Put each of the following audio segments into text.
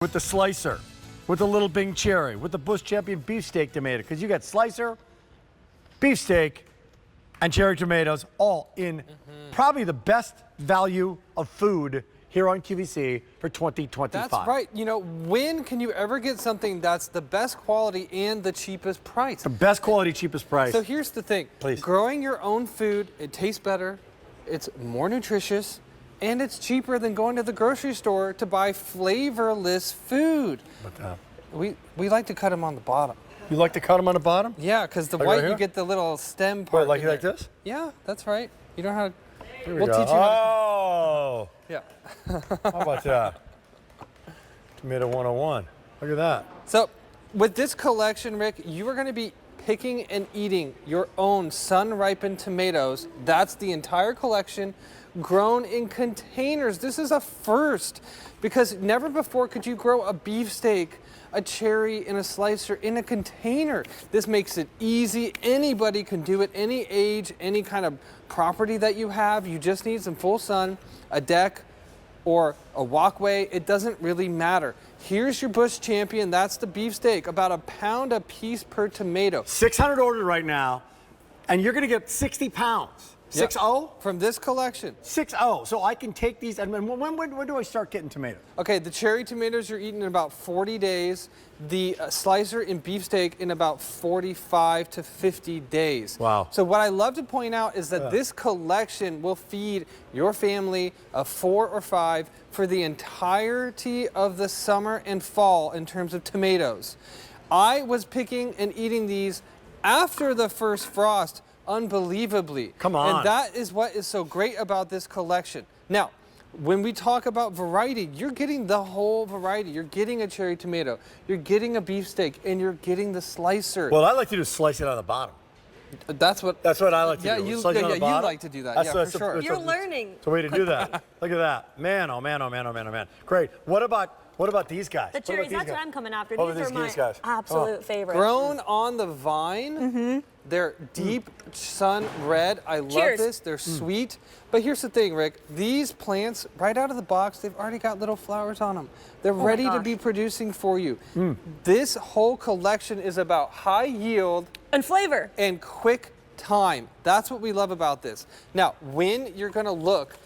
With the slicer, with the little Bing cherry, with the Bush Champion Beefsteak tomato, because you got slicer, beefsteak, and cherry tomatoes all in probably the best value of food here on QVC for 2025. That's right. You know, when can you ever get something that's the best quality and the cheapest price? The best quality, cheapest price. So here's the thing. Please. Growing your own food, it tastes better, it's more nutritious, and it's cheaper than going to the grocery store to buy flavorless food. But, We like to cut them on the bottom. you like to cut them on the bottom? Yeah, because the Like white, right here? you get the little stem part. What, like in there. this? Yeah, that's right. You know how to... Here we We'll go. teach you how Oh, to... Yeah. how about that? Tomato 101. Look at that. So with this collection, Rick, you are going to be picking and eating your own sun-ripened tomatoes. That's the entire collection, grown in containers. This is a first, because never before could you grow a beefsteak, a cherry, and a slicer in a container. This makes it easy. Anybody can do it, any age, any kind of property that you have. You just need some full sun, a deck, or a walkway. It doesn't really matter. Here's your Bush Champion. That's the beefsteak, about £1 a piece per tomato. 600 ordered right now, and you're going to get 60 pounds. 6-0? From this collection. 6-0. So I can take these, and when do I start getting tomatoes? Okay, the cherry tomatoes you're eating in about 40 days. The slicer and beefsteak in about 45 to 50 days. Wow. So what I love to point out is that this collection will feed your family of 4 or 5 for the entirety of the summer and fall in terms of tomatoes. I was picking and eating these after the first frost, unbelievably. Come on. And that is what is so great about this collection. Now, when we talk about variety, you're getting the whole variety. You're getting a cherry tomato, you're getting a beefsteak, and you're getting the slicer. Well, I like to do slice it on the bottom. That's what I like to do. You, Slice it on the you bottom. like to do that. That's- Yeah, that's for a- sure. that's You're learning. It's a way to do that. Look at that. Man, oh man, oh man, oh man, oh man. Great. What about these guys? The cherries, that's what I'm coming after. What These about are these my guys? absolute favorite. Grown on the vine. They're deep sun red. I love Cheers. this. They're sweet. But here's the thing, Rick. These plants, right out of the box, they've already got little flowers on them. They're ready to be producing for you. This whole collection is about high yield And flavor. and quick time. That's what we love about this. Now, when you're going to look,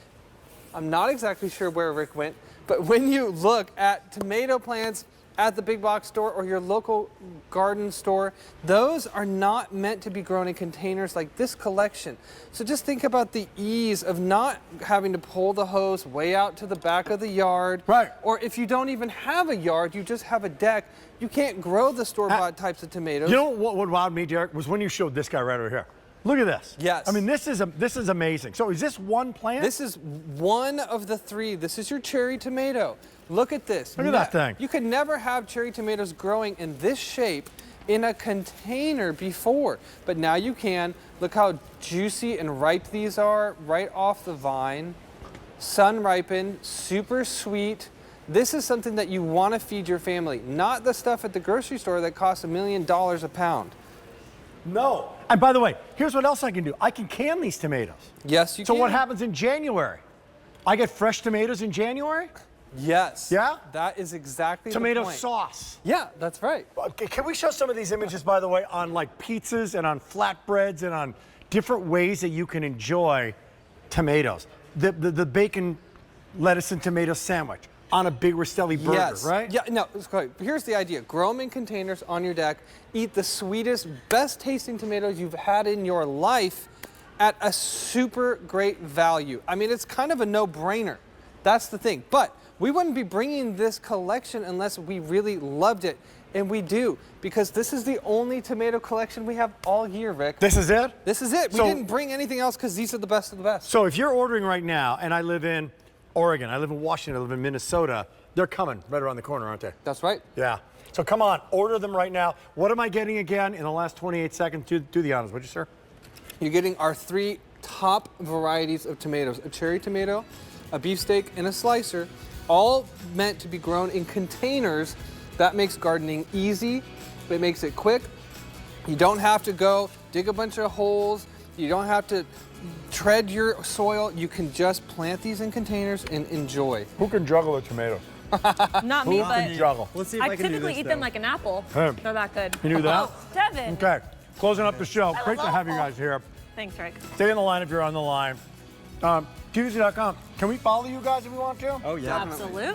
I'm not exactly sure where Rick went, but when you look at tomato plants at the big box store or your local garden store, those are not meant to be grown in containers like this collection. So just think about the ease of not having to pull the hose way out to the back of the yard. Right. Or if you don't even have a yard, you just have a deck, you can't grow the store-bought types of tomatoes. You know what wowed me, Derek, was when you showed this guy right over here. Look at this. Yes. I mean, this is amazing. So is this one plant? This is one of the 3. This is your cherry tomato. Look at this. Look at that thing. You could never have cherry tomatoes growing in this shape in a container before, but now you can. Look how juicy and ripe these are right off the vine. Sun ripened, super sweet. This is something that you want to feed your family, not the stuff at the grocery store that costs $1 million a pound. No. And by the way, here's what else I can do. I can can these tomatoes. Yes, you So can. what happens in January? I get fresh tomatoes in January? Yes. Yeah? That is exactly Tomato the point. sauce. Yeah, that's right. Okay, can we show some of these images, by the way, on like pizzas and on flatbreads and on different ways that you can enjoy tomatoes? The bacon, lettuce, and tomato sandwich on a big Rastelli burger, Yes. right? Yeah, no, it's great. Here's the idea. Grow them in containers on your deck. Eat the sweetest, best tasting tomatoes you've had in your life at a super great value. I mean, it's kind of a no-brainer. That's the thing. But we wouldn't be bringing this collection unless we really loved it. And we do, because this is the only tomato collection we have all year, Rick. This is it? This is it. We So- didn't bring anything else because these are the best of the best. So if you're ordering right now, and I live in Oregon, I live in Washington, I live in Minnesota, they're coming right around the corner, aren't they? That's right. Yeah. So come on, order them right now. What am I getting again in the last 28 seconds? Do the honors, would you, sir? You're getting our 3 top varieties of tomatoes: a cherry tomato, a beefsteak, and a slicer, all meant to be grown in containers. That makes gardening easy. It makes it quick. You don't have to go dig a bunch of holes. You don't have to tread your soil. You can just plant these in containers and enjoy. Who can juggle a tomato? Not me, Who can but juggle? Let's see if I I can do typically this, eat them though. like an apple. Hey. They're that good. Can you do that? Oh, Devin. Okay, closing up the show. Great to love have you waffle. guys here. Thanks, Rick. Stay on the line if you're on the line. QVC.com. Can we follow you guys if we want to? Oh, yeah. Absolutely.